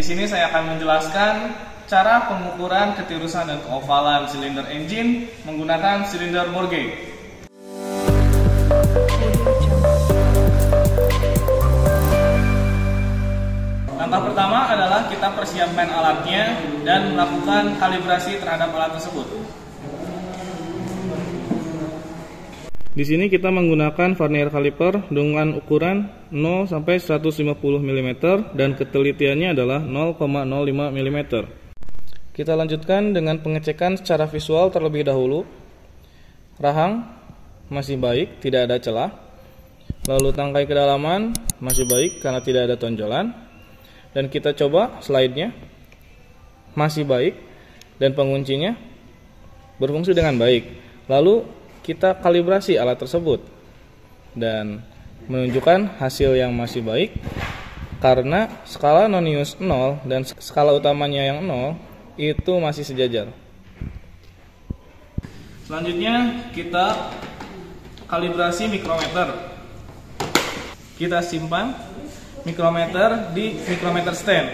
di sini saya akan menjelaskan cara pengukuran ketirusan dan keovalan silinder engine menggunakan silinder bore gauge. Langkah pertama adalah kita persiapkan alatnya dan melakukan kalibrasi terhadap alat tersebut. Di sini kita menggunakan vernier caliper dengan ukuran 0 sampai 150 mm dan ketelitiannya adalah 0,05 mm. Kita lanjutkan dengan pengecekan secara visual terlebih dahulu. Rahang masih baik, tidak ada celah. Lalu tangkai kedalaman masih baik karena tidak ada tonjolan. Dan kita coba slide-nya, masih baik dan penguncinya berfungsi dengan baik. Lalu kita kalibrasi alat tersebut dan menunjukkan hasil yang masih baik karena skala nonius 0 dan skala utamanya yang 0 itu masih sejajar. Selanjutnya kita kalibrasi mikrometer. Kita simpan mikrometer di mikrometer stand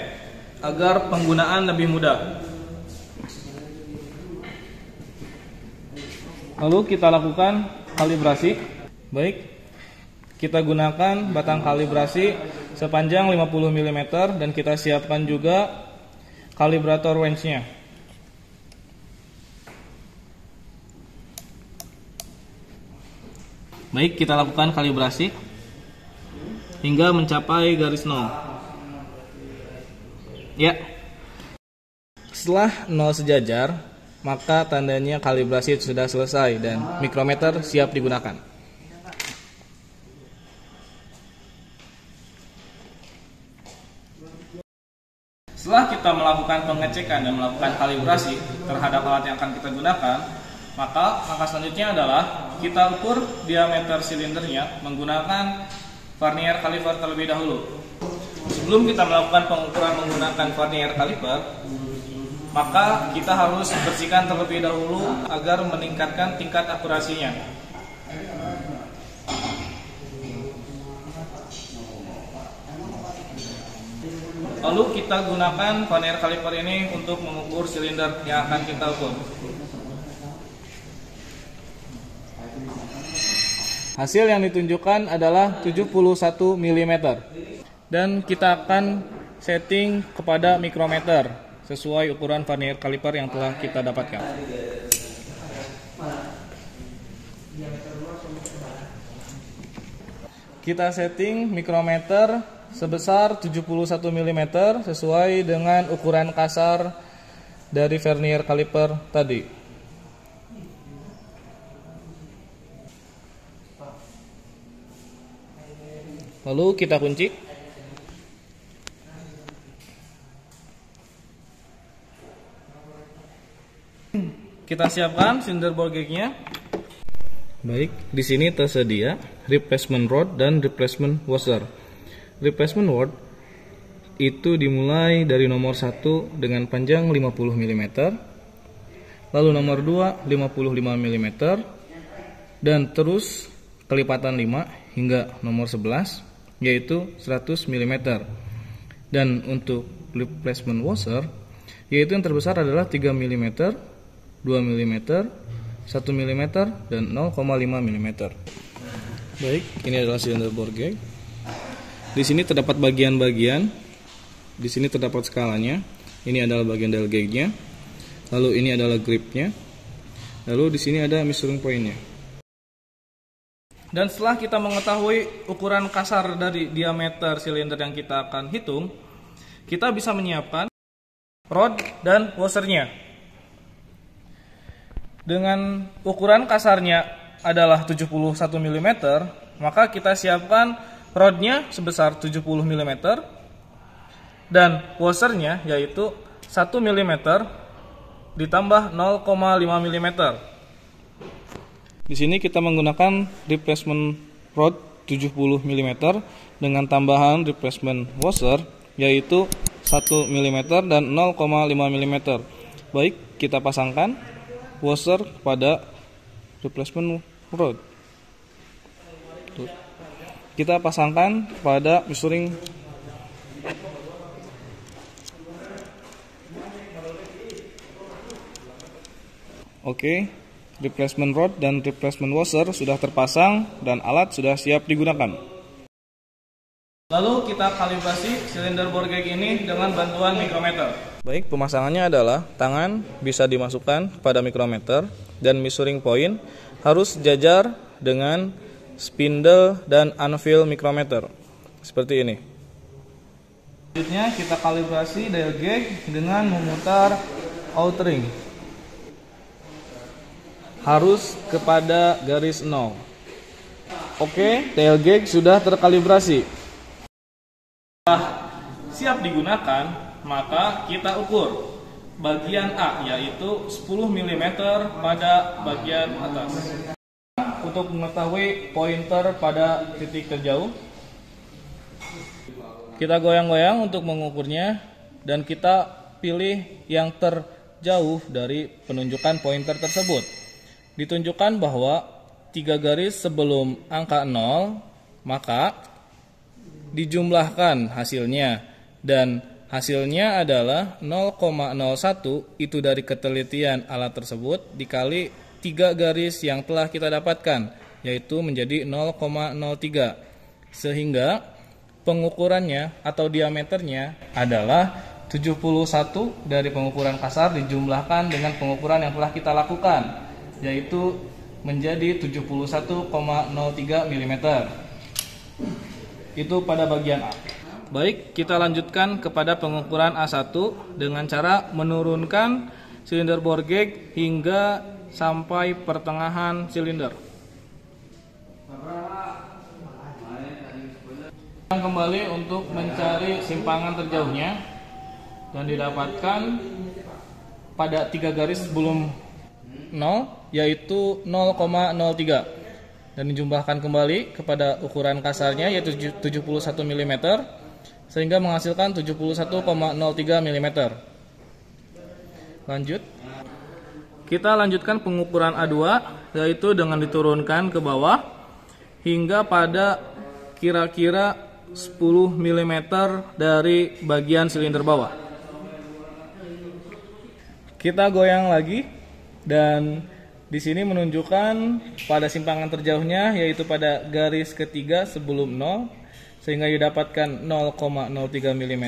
agar penggunaan lebih mudah. Lalu kita lakukan kalibrasi. Baik, kita gunakan batang kalibrasi sepanjang 50 mm dan kita siapkan juga kalibrator wrench-nya. Baik, kita lakukan kalibrasi hingga mencapai garis 0. Ya. Setelah 0 sejajar, maka tandanya kalibrasi sudah selesai dan mikrometer siap digunakan. Setelah kita melakukan pengecekan dan melakukan kalibrasi terhadap alat yang akan kita gunakan, maka langkah selanjutnya adalah kita ukur diameter silindernya menggunakan vernier caliper terlebih dahulu. Sebelum kita melakukan pengukuran menggunakan vernier caliper, maka kita harus bersihkan terlebih dahulu agar meningkatkan tingkat akurasinya. Lalu kita gunakan vernier caliper ini untuk mengukur silinder yang akan kita ukur. Hasil yang ditunjukkan adalah 71 mm dan kita akan setting kepada mikrometer sesuai ukuran vernier caliper yang telah kita dapatkan. Kita setting mikrometer sebesar 71 mm sesuai dengan ukuran kasar dari vernier caliper tadi. Lalu kita kunci. Kita siapkan silinder bore gauge-nya. Baik, di sini tersedia replacement rod dan replacement washer. Replacement rod itu dimulai dari nomor 1 dengan panjang 50 mm, lalu nomor 2 55 mm, dan terus kelipatan 5 hingga nomor 11 yaitu 100 mm. Dan untuk replacement washer yaitu yang terbesar adalah 3 mm, 2 mm, 1 mm, dan 0,5 mm. Baik, ini adalah silinder bore gauge. Di sini terdapat bagian-bagian. Di sini terdapat skalanya. Ini adalah bagian dial gauge-nya. Lalu ini adalah gripnya. Lalu di sini ada measuring point-nya. Dan setelah kita mengetahui ukuran kasar dari diameter silinder yang kita akan hitung, kita bisa menyiapkan rod dan washernya. Dengan ukuran kasarnya adalah 71 mm, maka kita siapkan rodnya sebesar 70 mm dan washernya yaitu 1 mm ditambah 0,5 mm. Di sini kita menggunakan replacement rod 70 mm dengan tambahan replacement washer yaitu 1 mm dan 0,5 mm. Baik, kita pasangkan washer pada replacement rod. Kita pasangkan pada measuring Oke, replacement rod dan replacement washer sudah terpasang dan alat sudah siap digunakan. Lalu kita kalibrasi silinder bore gauge ini dengan bantuan mikrometer. Baik, pemasangannya adalah tangan bisa dimasukkan pada mikrometer dan measuring point harus sejajar dengan spindle dan anvil mikrometer. Seperti ini. Selanjutnya kita kalibrasi dial gauge dengan memutar outerring. Harus kepada garis 0. Oke, dial gauge sudah terkalibrasi. Setelah siap digunakan, maka kita ukur bagian A, yaitu 10 mm pada bagian atas. Untuk mengetahui pointer pada titik terjauh, kita goyang-goyang untuk mengukurnya dan kita pilih yang terjauh dari penunjukan pointer tersebut. Ditunjukkan bahwa 3 garis sebelum angka 0, maka dijumlahkan hasilnya, dan hasilnya adalah 0,01 itu dari ketelitian alat tersebut dikali 3 garis yang telah kita dapatkan, yaitu menjadi 0,03, sehingga pengukurannya atau diameternya adalah 71 dari pengukuran kasar dijumlahkan dengan pengukuran yang telah kita lakukan, yaitu menjadi 71,03 mm. Itu pada bagian A. Baik, kita lanjutkan kepada pengukuran A1 dengan cara menurunkan silinder bore gauge hingga sampai pertengahan silinder. Kembali untuk mencari simpangan terjauhnya dan didapatkan pada 3 garis sebelum 0, yaitu 0,03. Dan dijumlahkan kembali kepada ukuran kasarnya, yaitu 71 mm, sehingga menghasilkan 71,03 mm. Lanjut, kita lanjutkan pengukuran A2, yaitu dengan diturunkan ke bawah hingga pada kira-kira 10 mm dari bagian silinder bawah. Kita goyang lagi dan di sini menunjukkan pada simpangan terjauhnya, yaitu pada garis ketiga sebelum 0, sehingga didapatkan 0,03 mm,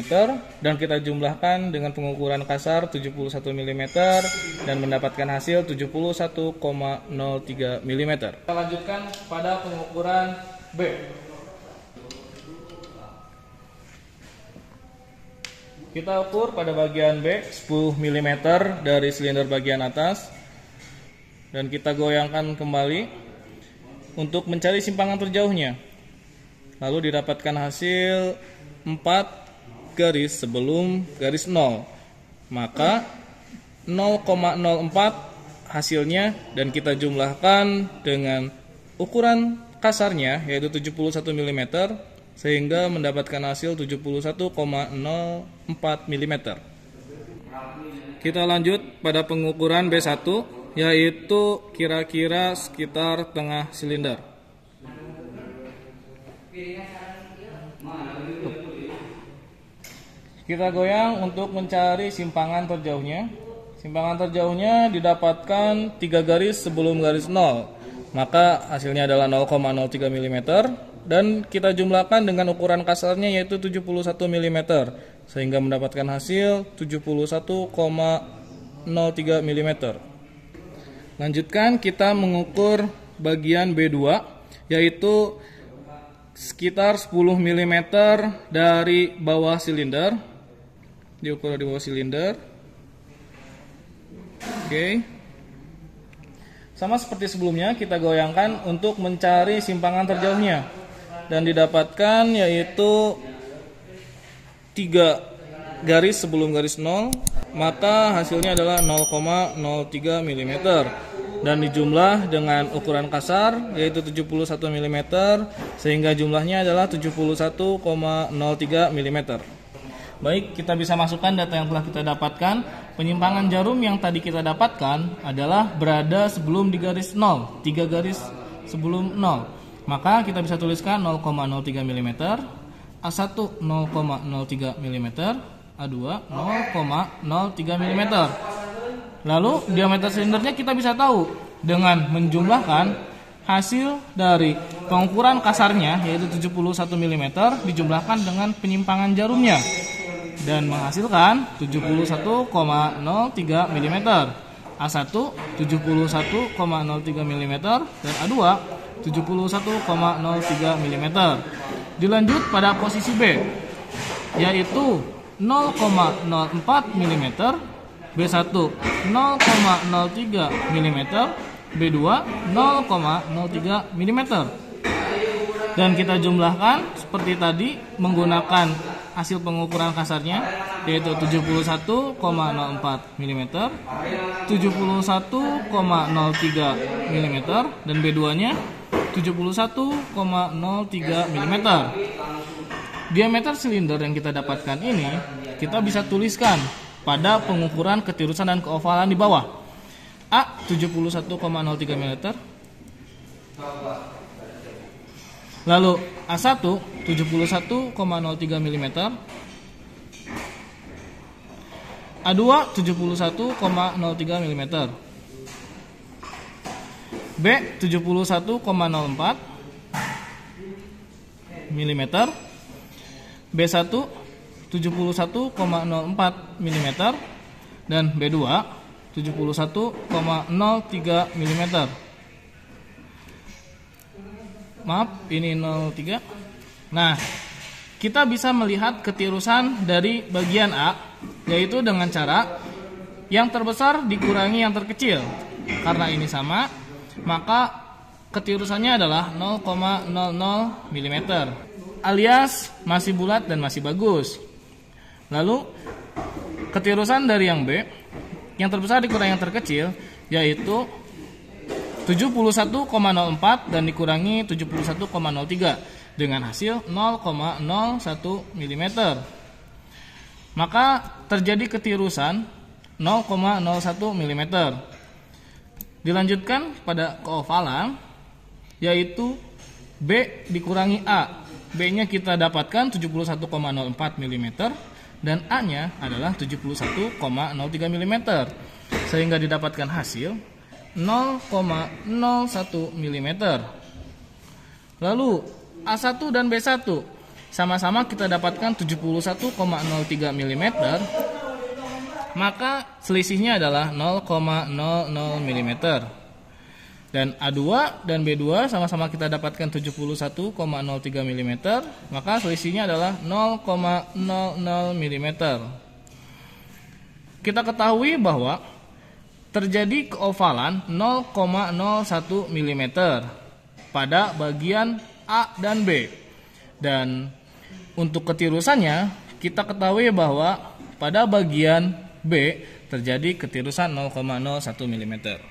dan kita jumlahkan dengan pengukuran kasar 71 mm dan mendapatkan hasil 71,03 mm. Kita lanjutkan pada pengukuran B. Kita ukur pada bagian B 10 mm dari silinder bagian atas. Dan kita goyangkan kembali untuk mencari simpangan terjauhnya. Lalu didapatkan hasil 4 garis sebelum garis 0. Maka 0,04 hasilnya, dan kita jumlahkan dengan ukuran kasarnya, yaitu 71 mm, sehingga mendapatkan hasil 71,04 mm. Kita lanjut pada pengukuran B1, yaitu kira-kira sekitar tengah silinder. Kita goyang untuk mencari simpangan terjauhnya. Simpangan terjauhnya didapatkan 3 garis sebelum garis 0, maka hasilnya adalah 0,03 mm, dan kita jumlahkan dengan ukuran kasarnya, yaitu 71 mm, sehingga mendapatkan hasil 71,03 mm. Lanjutkan, kita mengukur bagian B2, yaitu sekitar 10 mm dari bawah silinder. Diukur di bawah silinder. Oke. Sama seperti sebelumnya, kita goyangkan untuk mencari simpangan terjauhnya. Dan didapatkan yaitu 3 garis sebelum garis 0, maka hasilnya adalah 0,03 mm. Dan dijumlah dengan ukuran kasar, yaitu 71 mm, sehingga jumlahnya adalah 71,03 mm. Baik, kita bisa masukkan data yang telah kita dapatkan. Penyimpangan jarum yang tadi kita dapatkan adalah berada sebelum di garis 0, 3 garis sebelum 0. Maka kita bisa tuliskan 0,03 mm, A1 0,03 mm, A2 0,03 mm. Lalu diameter silindernya kita bisa tahu dengan menjumlahkan hasil dari pengukuran kasarnya yaitu 71 mm dijumlahkan dengan penyimpangan jarumnya dan menghasilkan 71,03 mm. A1 71,03 mm dan A2 71,03 mm. Dilanjut pada posisi B yaitu 0,04 mm, B1 0,03 mm, B2 0,03 mm. Dan kita jumlahkan seperti tadi menggunakan hasil pengukuran kasarnya yaitu 71,04 mm, 71,03 mm dan B2-nya 71,03 mm. Diameter silinder yang kita dapatkan ini kita bisa tuliskan pada pengukuran ketirusan dan keovalan di bawah. A 71,03 mm. Lalu A1 71,03 mm. A2 71,03 mm. B 71,04 mm. B1 71,04 mm dan B2 71,03 mm. Maaf, ini 03. Nah, kita bisa melihat ketirusan dari bagian A yaitu dengan cara yang terbesar dikurangi yang terkecil. Karena ini sama, maka ketirusannya adalah 0,00 mm alias masih bulat dan masih bagus. Lalu ketirusan dari yang B yang terbesar dikurangi yang terkecil yaitu 71,04 dan dikurangi 71,03 dengan hasil 0,01 mm. Maka terjadi ketirusan 0,01 mm. Dilanjutkan pada keovalan yaitu B dikurangi A. B-nya kita dapatkan 71,04 mm dan A-nya adalah 71,03 mm. Sehingga didapatkan hasil 0,01 mm. Lalu A1 dan B1 sama-sama kita dapatkan 71,03 mm, maka selisihnya adalah 0,00 mm. Dan A2 dan B2 sama-sama kita dapatkan 71,03 mm, maka selisihnya adalah 0,00 mm. Kita ketahui bahwa terjadi keovalan 0,01 mm pada bagian A dan B. Dan untuk ketirusannya kita ketahui bahwa pada bagian B terjadi ketirusan 0,01 mm.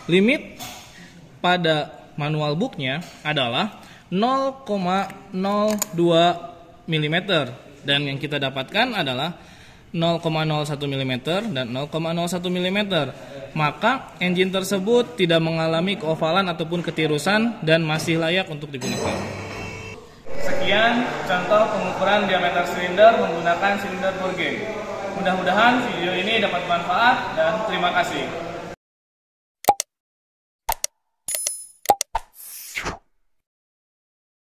Limit pada manual booknya adalah 0,02 mm dan yang kita dapatkan adalah 0,01 mm dan 0,01 mm. Maka engine tersebut tidak mengalami keovalan ataupun ketirusan dan masih layak untuk digunakan. Sekian contoh pengukuran diameter silinder menggunakan silinder ball gauge. Mudah-mudahan video ini dapat bermanfaat dan terima kasih.